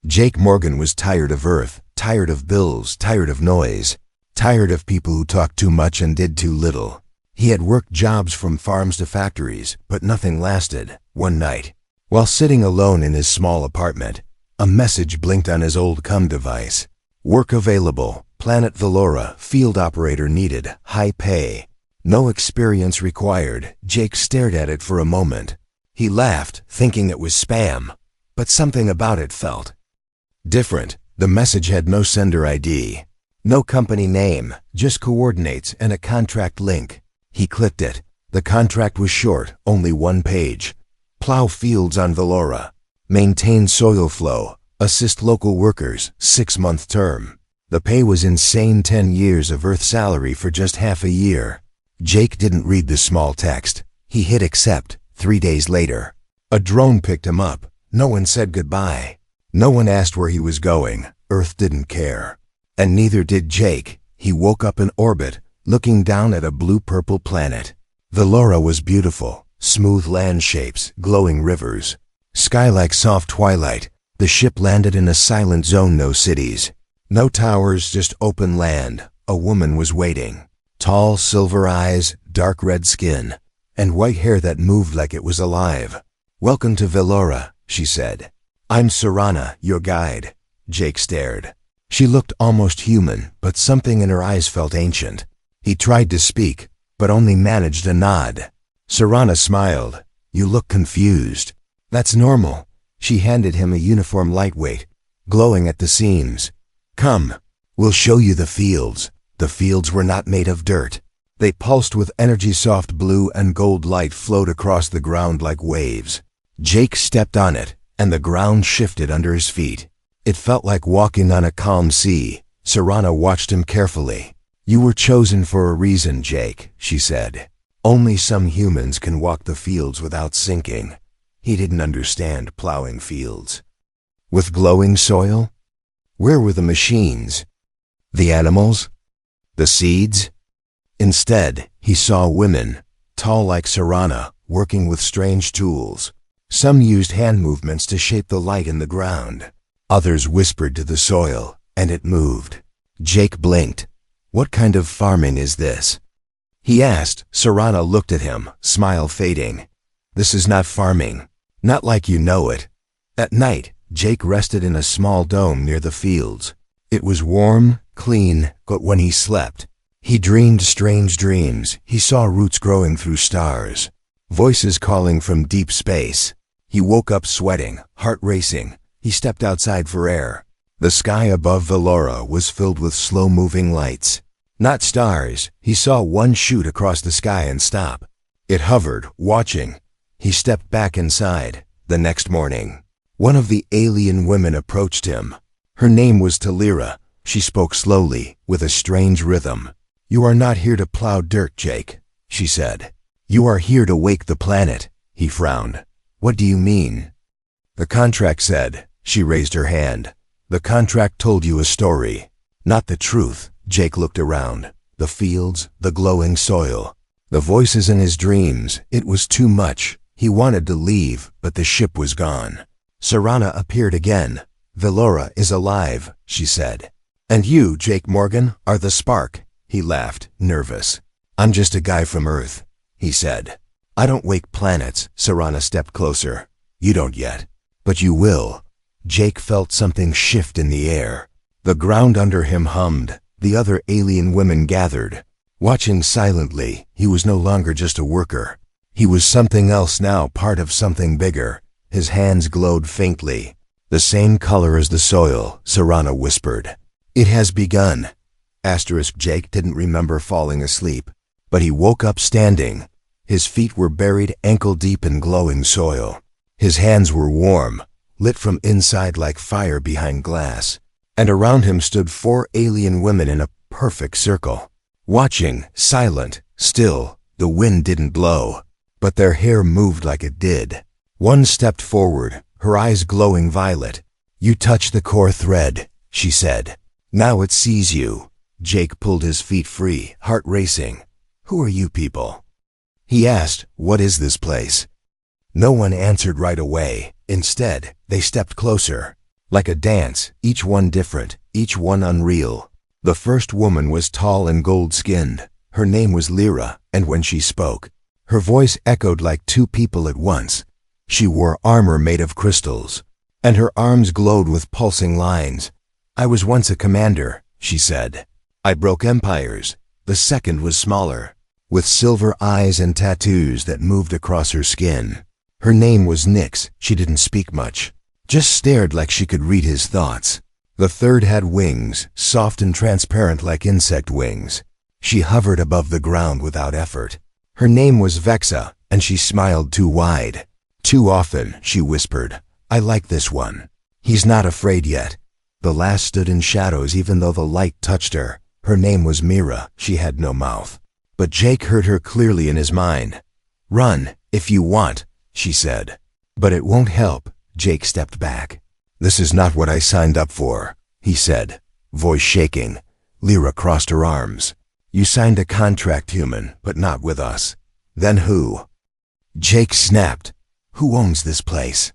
Jake Morgan was tired of Earth, tired of bills, tired of noise, tired of people who talked too much and did too little. He had worked jobs from farms to factories, but nothing lasted. One night, while sitting alone in his small apartment, a message blinked on his old COM device. Work available, Planet Velora, field operator needed, high pay. No experience required. Jake stared at it for a moment. He laughed, thinking it was spam, but something about it felt different. The message had no sender ID, no company name, just coordinates and a contract link. He clicked it. The contract was short, only one page. Plow fields on Velora. Maintain soil flow. Assist local workers. 6-month term. The pay was insane. 10 years of Earth salary for just half a year. Jake didn't read the small text. He hit accept. 3 days later, a drone picked him up. No one said goodbye. No one asked where he was going. Earth didn't care. And neither did Jake. He woke up in orbit, looking down at a blue-purple planet. Velora was beautiful. Smooth land shapes, glowing rivers. Sky like soft twilight. The ship landed in a silent zone. No cities. No towers, just open land. A woman was waiting. Tall, silver eyes, dark red skin, and white hair that moved like it was alive. "Welcome to Velora," she said. "I'm Serana, your guide." Jake stared. She looked almost human, but something in her eyes felt ancient. He tried to speak, but only managed a nod. Serana smiled. "You look confused." "That's normal." She handed him a uniform lightweight, glowing at the seams. "Come, we'll show you the fields." The fields were not made of dirt. They pulsed with energy. Soft blue and gold light flowed across the ground like waves. Jake stepped on it, and the ground shifted under his feet. It felt like walking on a calm sea. Serana watched him carefully. "You were chosen for a reason, Jake," she said. "Only some humans can walk the fields without sinking." He didn't understand plowing fields. With glowing soil? Where were the machines? The animals? The seeds? Instead, he saw women, tall like Serana, working with strange tools. Some used hand movements to shape the light in the ground. Others whispered to the soil, and it moved. Jake blinked. "What kind of farming is this?" he asked. Serana looked at him, smile fading. "This is not farming. Not like you know it." At night, Jake rested in a small dome near the fields. It was warm, clean, but when he slept, he dreamed strange dreams. He saw roots growing through stars, voices calling from deep space. He woke up sweating, heart racing. He stepped outside for air. The sky above Velora was filled with slow-moving lights. Not stars. He saw one shoot across the sky and stop. It hovered, watching. He stepped back inside. The next morning, one of the alien women approached him. Her name was Talira. She spoke slowly, with a strange rhythm. "You are not here to plow dirt, Jake," she said. "You are here to wake the planet." He frowned. "What do you mean?" "The contract said." She raised her hand. "The contract told you a story, not the truth." Jake looked around. The fields, the glowing soil, the voices in his dreams. It was too much. He wanted to leave, but the ship was gone. Serana appeared again. "Velora is alive," she said. "And you, Jake Morgan, are the spark." He laughed, nervous. "I'm just a guy from Earth," he said. "I don't wake planets." Serana stepped closer. "You don't yet, but you will." Jake felt something shift in the air. The ground under him hummed. The other alien women gathered, watching silently. He was no longer just a worker. He was something else now, part of something bigger. His hands glowed faintly. "The same color as the soil," Serana whispered. "It has begun." Jake didn't remember falling asleep, but he woke up standing. His feet were buried ankle-deep in glowing soil. His hands were warm, lit from inside like fire behind glass. And around him stood 4 alien women in a perfect circle, watching, silent, still. The wind didn't blow, but their hair moved like it did. One stepped forward, her eyes glowing violet. "You touch the core thread," she said. "Now it sees you." Jake pulled his feet free, heart racing. "Who are you people?" he asked. "What is this place?" No one answered right away. Instead, they stepped closer. Like a dance, each one different, each one unreal. The first woman was tall and gold-skinned. Her name was Lyra, and when she spoke, her voice echoed like two people at once. She wore armor made of crystals, and her arms glowed with pulsing lines. "I was once a commander," she said. "I broke empires." The second was smaller, with silver eyes and tattoos that moved across her skin. Her name was Nyx. She didn't speak much, just stared like she could read his thoughts. The third had wings, soft and transparent like insect wings. She hovered above the ground without effort. Her name was Vexa, and she smiled too wide. "Too often," she whispered. "I like this one. He's not afraid yet." The last stood in shadows even though the light touched her. Her name was Mira. She had no mouth, but Jake heard her clearly in his mind. "Run, if you want," she said. "But it won't help." Jake stepped back. "This is not what I signed up for," he said, voice shaking. Lyra crossed her arms. "You signed a contract, human, but not with us." "Then who?" Jake snapped. "Who owns this place?"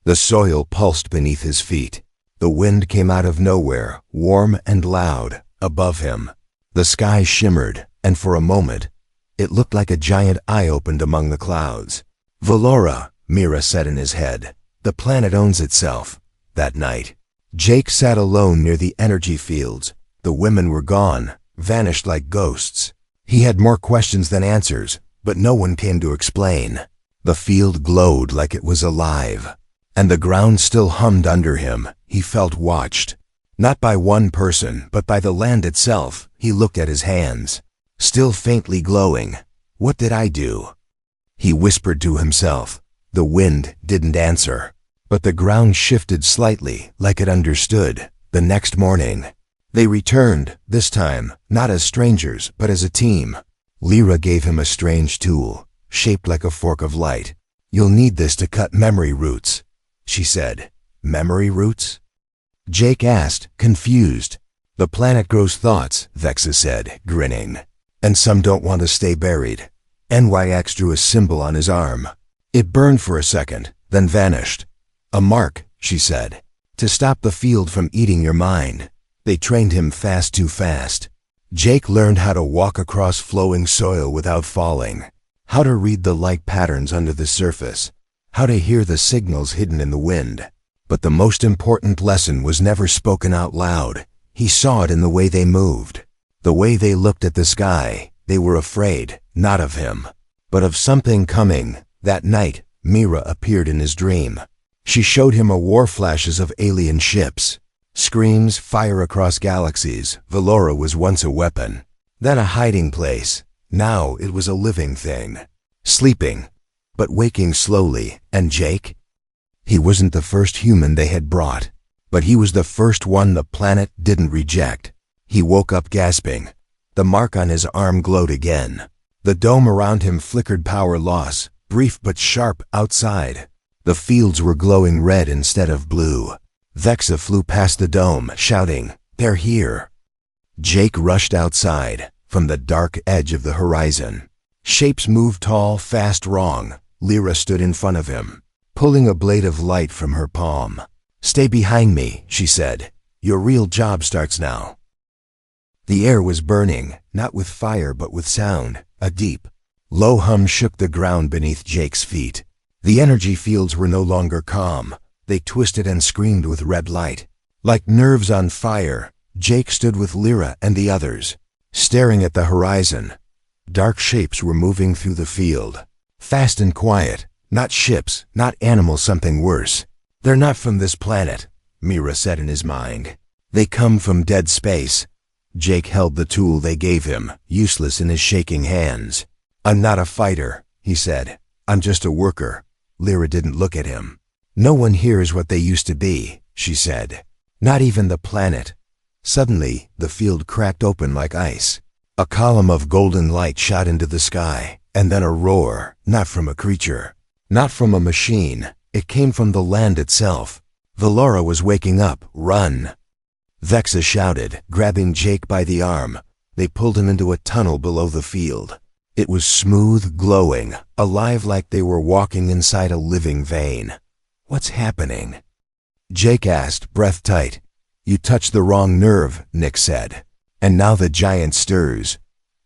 The soil pulsed beneath his feet. The wind came out of nowhere, warm and loud, above him. The sky shimmered, and for a moment, it looked like a giant eye opened among the clouds. "Valora," Mira said in his head. "The planet owns itself." That night, Jake sat alone near the energy fields. The women were gone, vanished like ghosts. He had more questions than answers, but no one came to explain. The field glowed like it was alive, and the ground still hummed under him. He felt watched, not by one person, but by the land itself. He looked at his hands, still faintly glowing. "What did I do?" he whispered to himself. The wind didn't answer, but the ground shifted slightly, like it understood. The next morning, they returned, this time, not as strangers, but as a team. Lyra gave him a strange tool, shaped like a fork of light. "You'll need this to cut memory roots," she said. "Memory roots?" Jake asked, confused. "The planet grows thoughts," Vexa said, grinning. "And some don't want to stay buried." NYX drew a symbol on his arm. It burned for a second, then vanished. "A mark," she said, "to stop the field from eating your mind." They trained him fast too fast. Jake learned how to walk across flowing soil without falling, how to read the light patterns under the surface, how to hear the signals hidden in the wind. But the most important lesson was never spoken out loud. He saw it in the way they moved, the way they looked at the sky. They were afraid, not of him, but of something coming. That night, Mira appeared in his dream. She showed him a war flashes of alien ships, screams, fire across galaxies. Valora was once a weapon, then a hiding place. Now it was a living thing, sleeping, but waking slowly. And Jake? He wasn't the first human they had brought, but he was the first one the planet didn't reject. He woke up gasping. The mark on his arm glowed again. The dome around him flickered power loss, brief but sharp outside. The fields were glowing red instead of blue. Vexa flew past the dome, shouting, "They're here!" Jake rushed outside, from the dark edge of the horizon. Shapes moved tall, fast, wrong. Lyra stood in front of him, pulling a blade of light from her palm. "Stay behind me," she said. "Your real job starts now." The air was burning, not with fire but with sound. A deep, low hum shook the ground beneath Jake's feet. The energy fields were no longer calm. They twisted and screamed with red light. Like nerves on fire, Jake stood with Lyra and the others, staring at the horizon. Dark shapes were moving through the field, fast and quiet. Not ships, not animals, something worse. "They're not from this planet," Mira said in his mind. "They come from dead space." Jake held the tool they gave him, useless in his shaking hands. "I'm not a fighter," he said. "I'm just a worker." Lyra didn't look at him. "No one here is what they used to be," she said. "Not even the planet." Suddenly, the field cracked open like ice. A column of golden light shot into the sky, and then a roar, not from a creature, not from a machine. It came from the land itself. Valora was waking up. "Run!" Vexa shouted, grabbing Jake by the arm. They pulled him into a tunnel below the field. It was smooth, glowing, alive like they were walking inside a living vein. "What's happening?" Jake asked, breath tight. You touched the wrong nerve, Nick said. And now the giant stirs.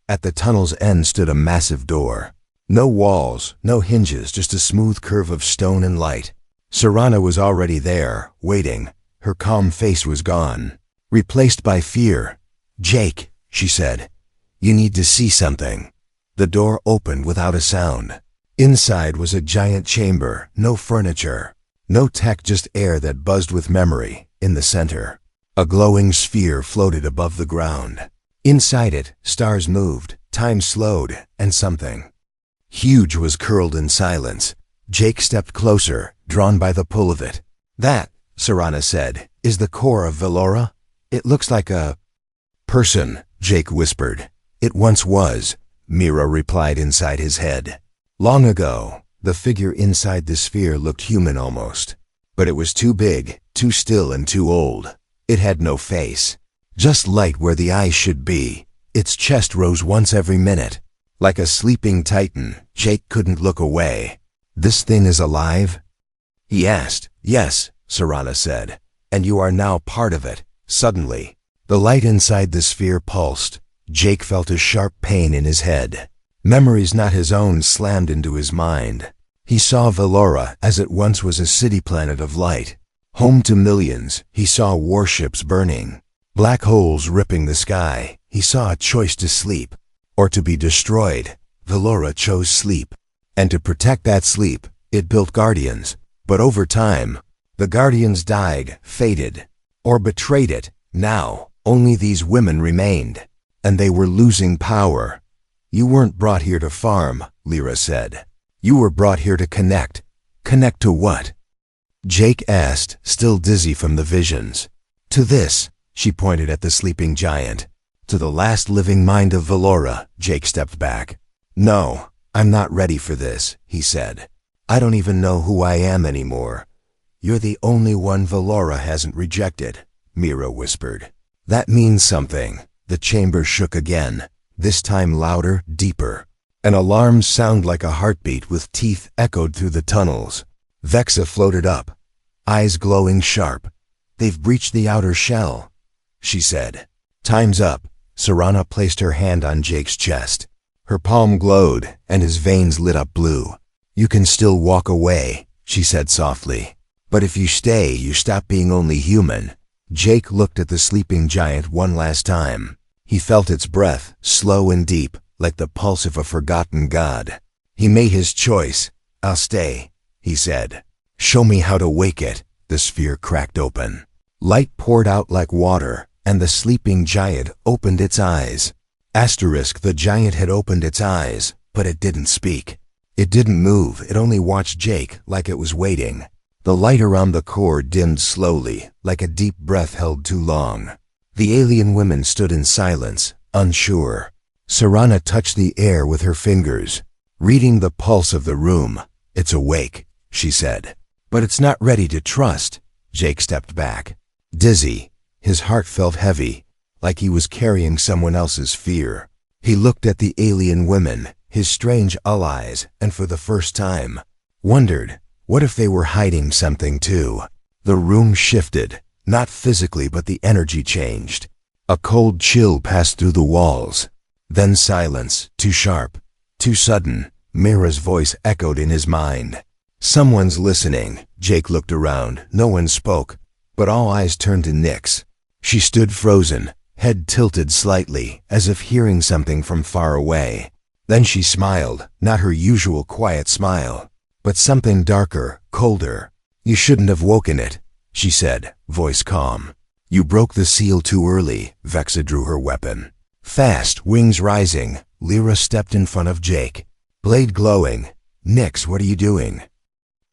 At the tunnel's end stood a massive door. No walls, no hinges, just a smooth curve of stone and light. Serana was already there, waiting. Her calm face was gone, replaced by fear. Jake, she said, you need to see something. The door opened without a sound. Inside was a giant chamber, no furniture, no tech, just air that buzzed with memory. In the center, a glowing sphere floated above the ground. Inside it, stars moved, time slowed, and something huge was curled in silence. Jake stepped closer, drawn by the pull of it. That, Serana said, is the core of Velora? It looks like a person, Jake whispered. It once was, Mira replied inside his head. Long ago, the figure inside the sphere looked human almost. But it was too big, too still, and too old. It had no face. Just light where the eyes should be. Its chest rose once every minute. Like a sleeping titan, Jake couldn't look away. This thing is alive? He asked. Yes, Serana said. And you are now part of it. Suddenly, the light inside the sphere pulsed. Jake felt a sharp pain in his head. Memories not his own slammed into his mind. He saw Velora as it once was, a city planet of light. Home to millions. He saw warships burning. Black holes ripping the sky. He saw a choice to sleep or to be destroyed. Velora chose sleep. And to protect that sleep, it built guardians. But over time, the guardians died, faded, or betrayed it. Now, only these women remained. And they were losing power. You weren't brought here to farm, Lyra said. You were brought here to connect. Connect to what? Jake asked, still dizzy from the visions. To this, she pointed at the sleeping giant. To the last living mind of Velora. Jake stepped back. No, I'm not ready for this, he said. I don't even know who I am anymore. You're the only one Velora hasn't rejected, Mira whispered. That means something. The chamber shook again, this time louder, deeper. An alarmed sound like a heartbeat with teeth echoed through the tunnels. Vexa floated up, eyes glowing sharp. They've breached the outer shell, she said. Time's up. Serana placed her hand on Jake's chest. Her palm glowed, and his veins lit up blue. You can still walk away, she said softly. But if you stay, you stop being only human. Jake looked at the sleeping giant one last time. He felt its breath, slow and deep, like the pulse of a forgotten god. He made his choice. I'll stay, he said. Show me how to wake it. The sphere cracked open. Light poured out like water, and the sleeping giant opened its eyes. The giant had opened its eyes, but it didn't speak. It didn't move, it only watched Jake like it was waiting. The light around the core dimmed slowly, like a deep breath held too long. The alien women stood in silence, unsure. Serana touched the air with her fingers, reading the pulse of the room. It's awake, she said. But it's not ready to trust. Jake stepped back. Dizzy, his heart felt heavy, like he was carrying someone else's fear. He looked at the alien women, his strange allies, and for the first time, wondered, what if they were hiding something too? The room shifted, not physically, but the energy changed. A cold chill passed through the walls. Then silence, too sharp, too sudden. Mira's voice echoed in his mind. Someone's listening. Jake looked around. No one spoke, but all eyes turned to Nyx. She stood frozen, head tilted slightly, as if hearing something from far away. Then she smiled, not her usual quiet smile, but something darker, colder. You shouldn't have woken it, she said, voice calm. You broke the seal too early. Vexa drew her weapon. Fast, wings rising, Lyra stepped in front of Jake, blade glowing. Nyx, what are you doing?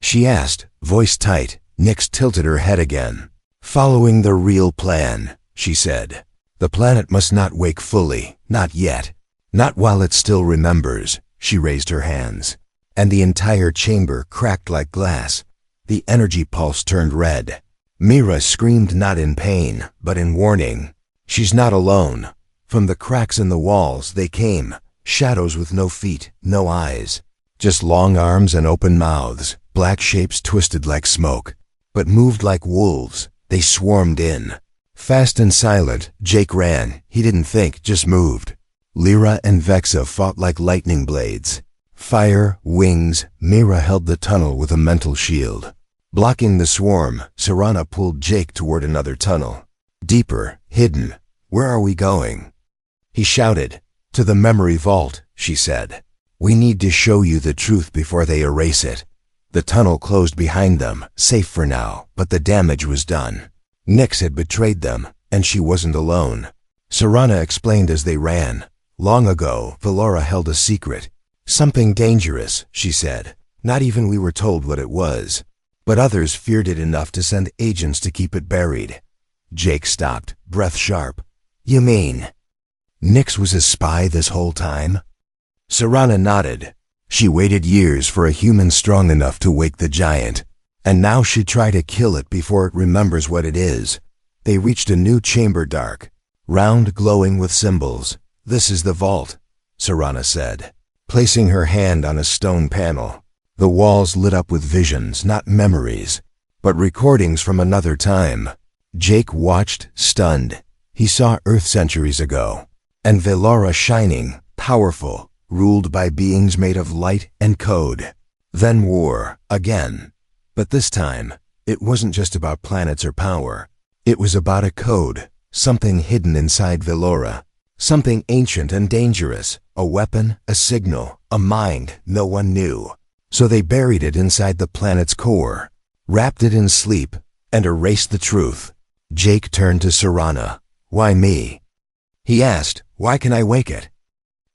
She asked, voice tight. Nyx tilted her head again. Following the real plan, she said. The planet must not wake fully, not yet. Not while it still remembers. She raised her hands, and the entire chamber cracked like glass. The energy pulse turned red. Mira screamed, not in pain, but in warning. She's not alone. From the cracks in the walls they came, shadows with no feet, no eyes. Just long arms and open mouths, black shapes twisted like smoke. but moved like wolves. They swarmed in. Fast and silent, Jake ran. He didn't think, just moved. Lyra and Vexa fought like lightning blades. Fire, wings, Mira held the tunnel with a mental shield. Blocking the swarm, Serana pulled Jake toward another tunnel. Deeper, hidden. Where are we going? He shouted. To the memory vault, she said. We need to show you the truth before they erase it. The tunnel closed behind them, safe for now, but the damage was done. Nyx had betrayed them, and she wasn't alone. Serana explained as they ran. Long ago, Velora held a secret. Something dangerous, she said. Not even we were told what it was. But others feared it enough to send agents to keep it buried. Jake stopped, breath sharp. You mean Nyx was a spy this whole time? Serana nodded. She waited years for a human strong enough to wake the giant, and now she'd try to kill it before it remembers what it is. They reached a new chamber dark, round, glowing with symbols. This is the vault, Serana said, placing her hand on a stone panel. The walls lit up with visions, not memories, but recordings from another time. Jake watched, stunned. He saw Earth centuries ago, and Velora shining, powerful, ruled by beings made of light and code. Then war, again. But this time, it wasn't just about planets or power. It was about a code, something hidden inside Velora, something ancient and dangerous, a weapon, a signal, a mind no one knew. So they buried it inside the planet's core, wrapped it in sleep, and erased the truth. Jake turned to Serana. Why me? He asked, why can I wake it?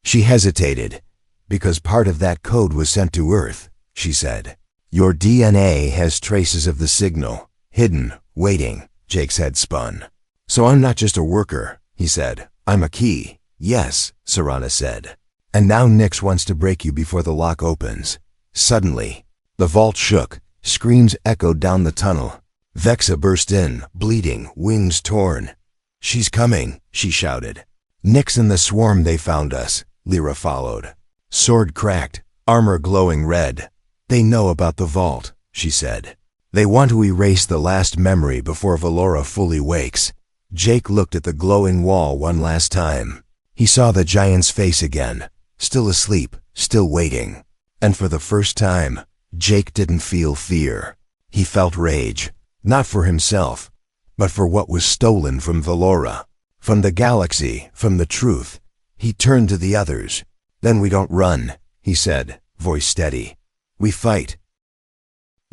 She hesitated. Because part of that code was sent to Earth, she said. Your DNA has traces of the signal, hidden, waiting. Jake's head spun. So I'm not just a worker, he said. I'm a key. Yes, Serana said. And now Nyx wants to break you before the lock opens. Suddenly, the vault shook. Screams echoed down the tunnel. Vexa burst in, bleeding, wings torn. She's coming, she shouted. Nyx and the swarm, they found us, Lyra followed. Sword cracked, armor glowing red. They know about the vault, she said. They want to erase the last memory before Velora fully wakes. Jake looked at the glowing wall one last time. He saw the giant's face again, still asleep, still waiting. And for the first time, Jake didn't feel fear. He felt rage, not for himself, but for what was stolen from Velora, from the galaxy, from the truth. He turned to the others. Then we don't run, he said, voice steady. We fight.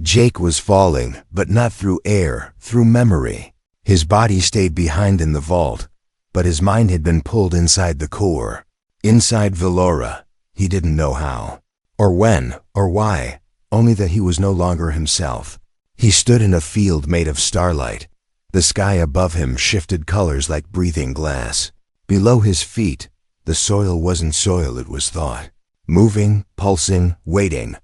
Jake was falling, but not through air, through memory. His body stayed behind in the vault, but his mind had been pulled inside the core, inside Velora. He didn't know how, or when, or why, only that he was no longer himself. He stood in a field made of starlight. The sky above him shifted colors like breathing glass. Below his feet, the soil wasn't soil, it was thought. Moving, pulsing, waiting.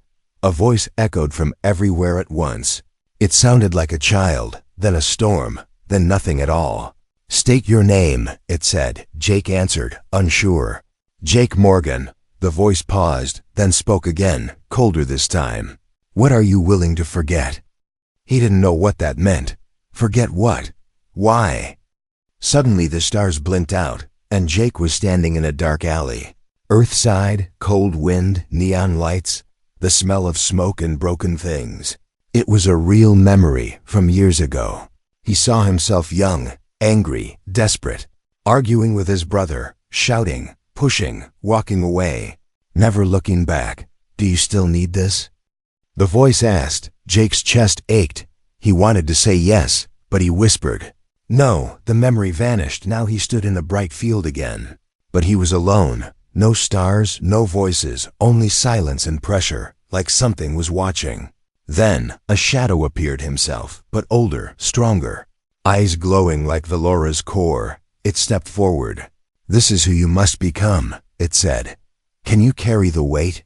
A voice echoed from everywhere at once. It sounded like a child, then a storm, then nothing at all. State your name, it said. Jake answered, unsure. Jake Morgan. The voice paused, then spoke again, colder this time. What are you willing to forget? He didn't know what that meant. Forget what? Why? Suddenly the stars blinked out, and Jake was standing in a dark alley. Earthside, cold wind, neon lights, the smell of smoke and broken things. It was a real memory from years ago. He saw himself young, angry, desperate, arguing with his brother, shouting, pushing, walking away, never looking back. Do you still need this? The voice asked. Jake's chest ached. He wanted to say yes, but he whispered. No, the memory vanished. Now he stood in a bright field again. But he was alone. No stars, no voices, only silence and pressure, like something was watching. Then, a shadow appeared himself, but older, stronger. Eyes glowing like Velora's core. It stepped forward. This is who you must become, it said. Can you carry the weight?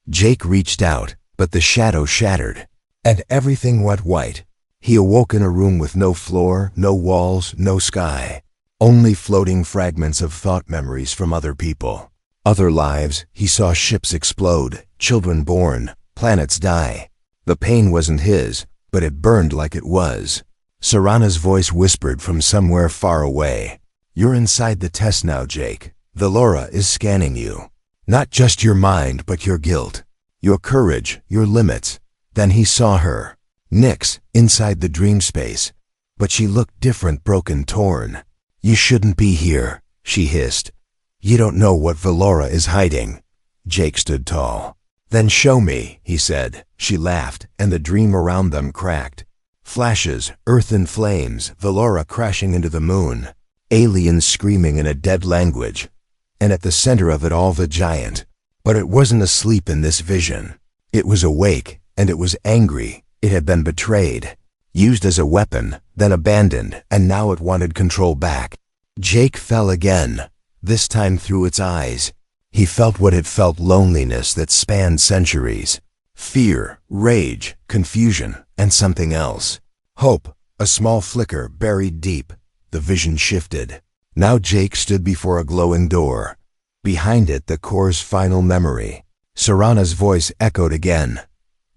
Jake reached out, but the shadow shattered, and everything went white. He awoke in a room with no floor, no walls, no sky. Only floating fragments of thought memories from other people. Other lives. He saw ships explode, children born, planets die. The pain wasn't his, but it burned like it was. Serana's voice whispered from somewhere far away. "You're inside the test now, Jake. Valora is scanning you. Not just your mind, but your guilt, your courage, your limits." Then he saw her. Nyx, inside the dream space. But she looked different, broken, torn. "You shouldn't be here," she hissed. "You don't know what Valora is hiding." Jake stood tall. "Then show me," he said. She laughed, and the dream around them cracked. Flashes, earth in flames, Valora crashing into the moon. Aliens screaming in a dead language. And at the center of it all, the giant. But it wasn't asleep in this vision. It was awake, and it was angry. It had been betrayed, used as a weapon, then abandoned, and now it wanted control back. Jake fell again, this time through its eyes. He felt what it felt, loneliness that spanned centuries. Fear, rage, confusion, and something else. Hope, a small flicker buried deep. The vision shifted. Now Jake stood before a glowing door. Behind it, the core's final memory. Serana's voice echoed again.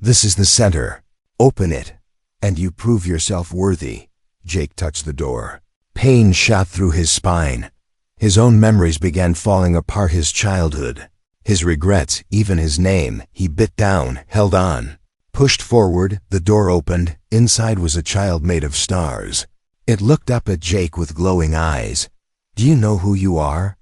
"This is the center. Open it, and you prove yourself worthy." Jake touched the door. Pain shot through his spine. His own memories began falling apart, his childhood, his regrets, even his name. He bit down, held on. Pushed forward, the door opened. Inside was a child made of stars. It looked up at Jake with glowing eyes. "Do you know who you are?"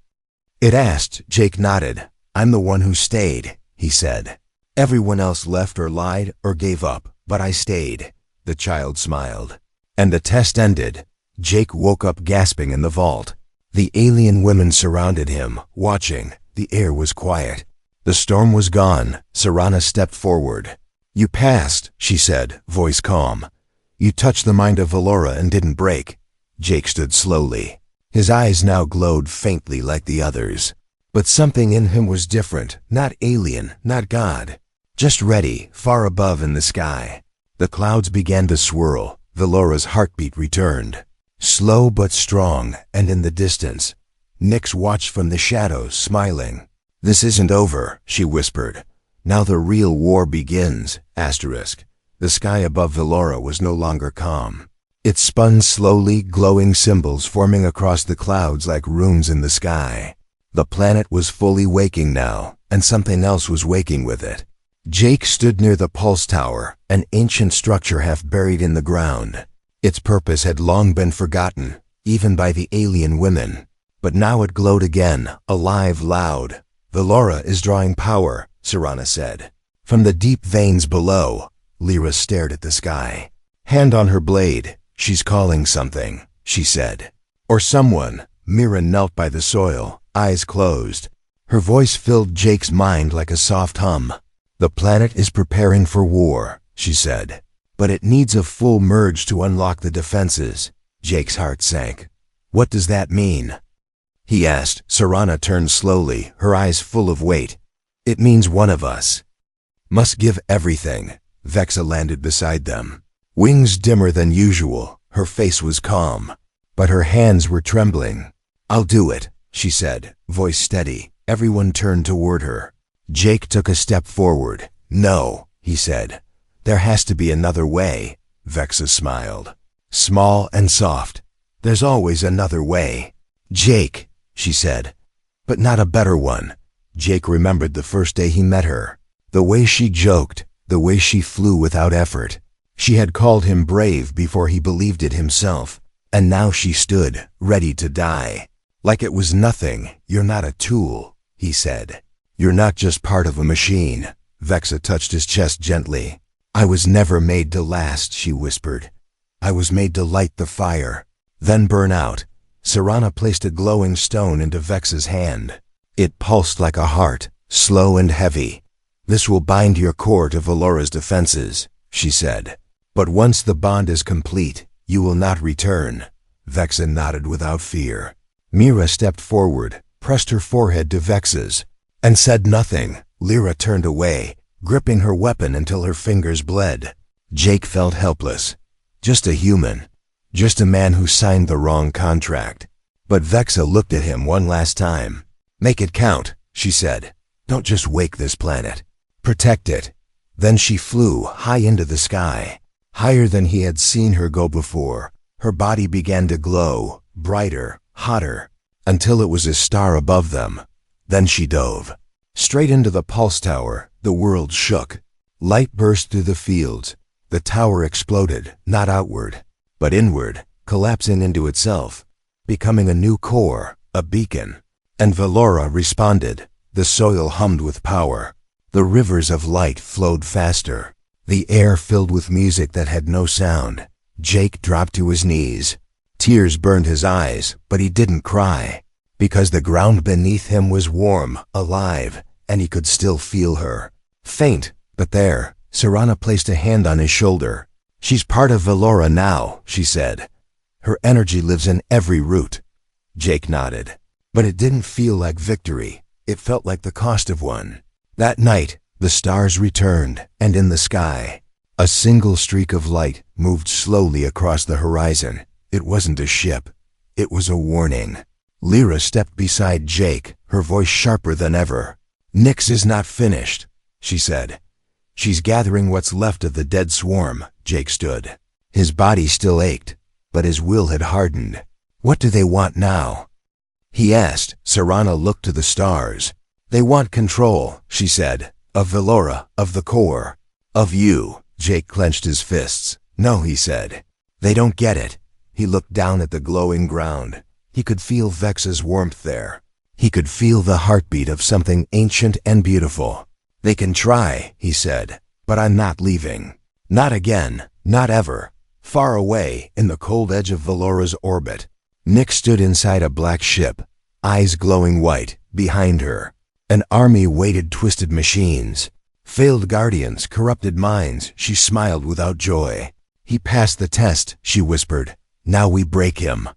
it asked. Jake nodded. "I'm the one who stayed," he said. "Everyone else left or lied or gave up, but I stayed." The child smiled. And the test ended. Jake woke up gasping in the vault. The alien women surrounded him, watching. The air was quiet. The storm was gone. Serana stepped forward. "You passed," she said, voice calm. "You touched the mind of Valora and didn't break." Jake stood slowly. His eyes now glowed faintly like the others. But something in him was different, not alien, not God. Just ready, far above in the sky. The clouds began to swirl. Valora's heartbeat returned. Slow but strong, and in the distance, Nyx watched from the shadows, smiling. "This isn't over," she whispered. "Now the real war begins." The sky above Valora was no longer calm. It spun slowly, glowing symbols forming across the clouds like runes in the sky. The planet was fully waking now, and something else was waking with it. Jake stood near the pulse tower, an ancient structure half buried in the ground. Its purpose had long been forgotten, even by the alien women. But now it glowed again, alive, loud. "Valora is drawing power," Serana said. "From the deep veins below." Lyra stared at the sky. Hand on her blade. "She's calling something," she said. "Or someone." Mira knelt by the soil, eyes closed. Her voice filled Jake's mind like a soft hum. "The planet is preparing for war," she said. "But it needs a full merge to unlock the defenses." Jake's heart sank. "What does that mean?" he asked. Serana turned slowly, her eyes full of weight. "It means one of us must give everything." Vexa landed beside them. Wings dimmer than usual, her face was calm, but her hands were trembling. "I'll do it," she said, voice steady. Everyone turned toward her. Jake took a step forward. "No," he said. "There has to be another way." Vexa smiled. Small and soft. "There's always another way." "Jake," she said. "But not a better one." Jake remembered the first day he met her. The way she joked, the way she flew without effort. She had called him brave before he believed it himself. And now she stood, ready to die. Like it was nothing. "You're not a tool," he said. "You're not just part of a machine." Vexa touched his chest gently. "I was never made to last," she whispered. "I was made to light the fire, then burn out." Serana placed a glowing stone into Vexa's hand. It pulsed like a heart, slow and heavy. "This will bind your core to Valora's defenses," she said. "But once the bond is complete, you will not return." Vexa nodded without fear. Mira stepped forward, pressed her forehead to Vexa's, and said nothing. Lyra turned away, gripping her weapon until her fingers bled. Jake felt helpless. Just a human. Just a man who signed the wrong contract. But Vexa looked at him one last time. "Make it count," she said. "Don't just wake this planet. Protect it." Then she flew high into the sky. Higher than he had seen her go before, her body began to glow, brighter, hotter, until it was a star above them. Then she dove straight into the pulse tower. The world shook. Light burst through the fields. The tower exploded, not outward, but inward, collapsing into itself, becoming a new core, a beacon. And Velora responded. The soil hummed with power. The rivers of light flowed faster. The air filled with music that had no sound. Jake dropped to his knees. Tears burned his eyes, but he didn't cry, because the ground beneath him was warm, alive, and he could still feel her. Faint, but there. Serana placed a hand on his shoulder. She's part of Velora now, she said. Her energy lives in every root. Jake nodded. But it didn't feel like victory. It felt like the cost of one. That night, the stars returned, and in the sky, a single streak of light moved slowly across the horizon. It wasn't a ship. It was a warning. Lyra stepped beside Jake, her voice sharper than ever. Nyx is not finished, she said. She's gathering what's left of the dead swarm. Jake stood. His body still ached, but his will had hardened. What do they want now? He asked. Serana looked to the stars. They want control, she said, of Velora, of the core, of you. Jake clenched his fists. No, he said. They don't get it. He looked down at the glowing ground. He could feel Vex's warmth there. He could feel the heartbeat of something ancient and beautiful. They can try, he said, but I'm not leaving. Not again, not ever. Far away, in the cold edge of Velora's orbit, Nyx stood inside a black ship, eyes glowing white, behind her. An army waited twisted machines. Failed guardians, corrupted minds. She smiled without joy. He passed the test, she whispered. Now we break him.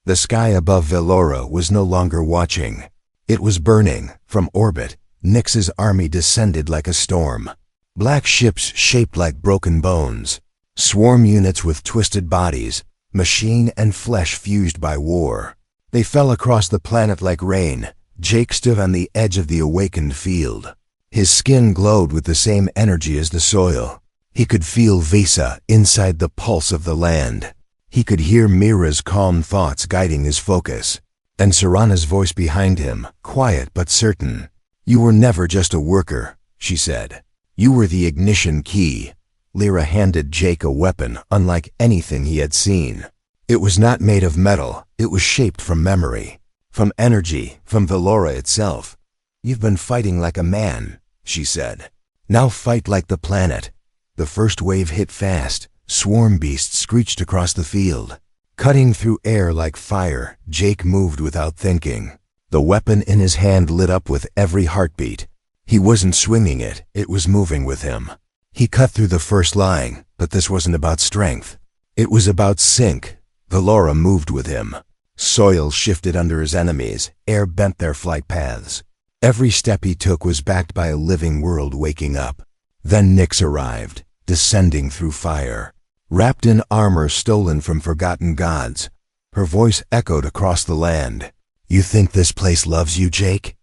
The sky above Velora was no longer watching. It was burning. From orbit, Nyx's army descended like a storm. Black ships shaped like broken bones. Swarm units with twisted bodies, machine and flesh fused by war. They fell across the planet like rain. Jake stood on the edge of the awakened field. His skin glowed with the same energy as the soil. He could feel Vesa inside the pulse of the land. He could hear Mira's calm thoughts guiding his focus, and Serana's voice behind him, quiet but certain. You were never just a worker, she said. You were the ignition key. Lyra handed Jake a weapon unlike anything he had seen. It was not made of metal. It was shaped from memory, from energy, from Velora itself. You've been fighting like a man, she said. Now fight like the planet. The first wave hit fast. Swarm beasts screeched across the field. Cutting through air like fire, Jake moved without thinking. The weapon in his hand lit up with every heartbeat. He wasn't swinging it, it was moving with him. He cut through the first line, but this wasn't about strength. It was about sync. Velora moved with him. Soil shifted under his enemies, air bent their flight paths. Every step he took was backed by a living world waking up. Then Nyx arrived, descending through fire. Wrapped in armor stolen from forgotten gods, her voice echoed across the land. You think this place loves you, Jake?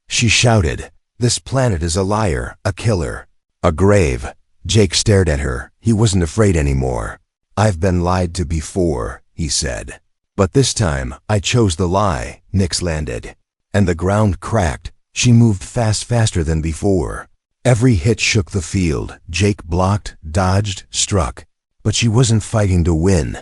She shouted. This planet is a liar, a killer, a grave. Jake stared at her. He wasn't afraid anymore. I've been lied to before, he said. But this time, I chose the lie. Nyx landed. And the ground cracked. She moved faster than before. Every hit shook the field. Jake blocked, dodged, struck. But she wasn't fighting to win.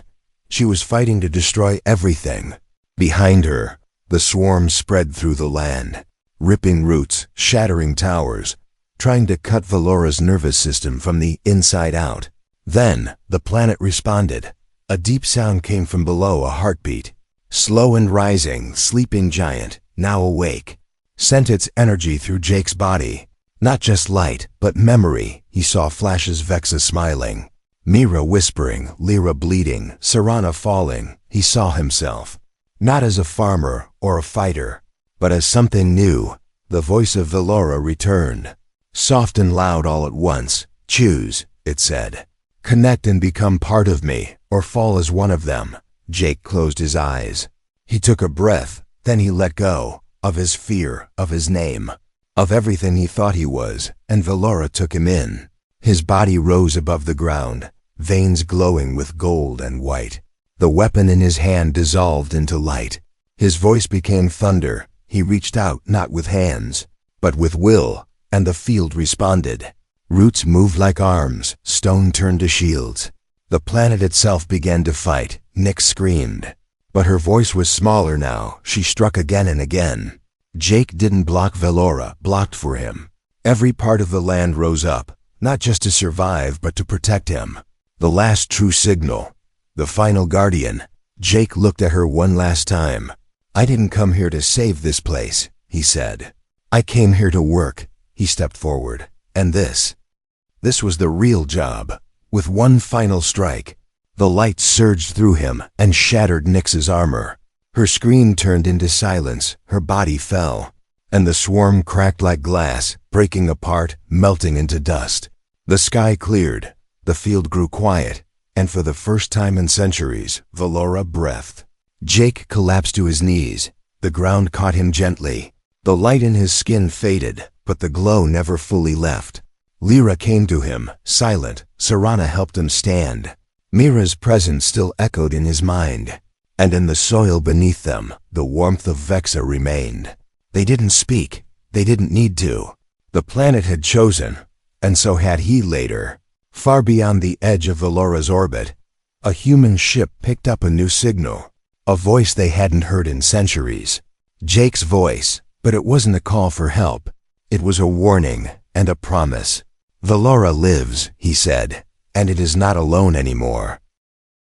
She was fighting to destroy everything. Behind her, the swarm spread through the land, ripping roots, shattering towers, trying to cut Velora's nervous system from the inside out. Then, the planet responded. A deep sound came from below, a heartbeat. Slow and rising, sleeping giant, now awake, sent its energy through Jake's body. Not just light, but memory. He saw flashes, Vexa smiling, Mira whispering, Lyra bleeding, Serana falling. He saw himself, not as a farmer or a fighter, but as something new. The voice of Velora returned, soft and loud all at once. Choose, it said. Connect and become part of me, or fall as one of them. Jake closed his eyes. He took a breath, then he let go, of his fear, of his name, of everything he thought he was, and Velora took him in. His body rose above the ground, veins glowing with gold and white. The weapon in his hand dissolved into light. His voice became thunder. He reached out not with hands, but with will, and the field responded. Roots moved like arms, stone turned to shields. The planet itself began to fight. Nyx screamed. But her voice was smaller now. She struck again and again. Jake didn't block Velora, blocked for him. Every part of the land rose up, not just to survive, but to protect him. The last true signal. The final guardian. Jake looked at her one last time. "I didn't come here to save this place," he said. "I came here to work." He stepped forward. And this was the real job. With one final strike, the light surged through him and shattered Nyx's armor. Her scream turned into silence, her body fell, and the swarm cracked like glass, breaking apart, melting into dust. The sky cleared, the field grew quiet, and for the first time in centuries, Velora breathed. Jake collapsed to his knees. The ground caught him gently. The light in his skin faded, but the glow never fully left. Lyra came to him, silent. Serana helped him stand. Mira's presence still echoed in his mind. And in the soil beneath them, the warmth of Vexa remained. They didn't speak. They didn't need to. The planet had chosen, and so had he later. Far beyond the edge of Velora's orbit, a human ship picked up a new signal, a voice they hadn't heard in centuries. Jake's voice, but it wasn't a call for help. It was a warning and a promise. "Velora lives," he said, "and it is not alone anymore."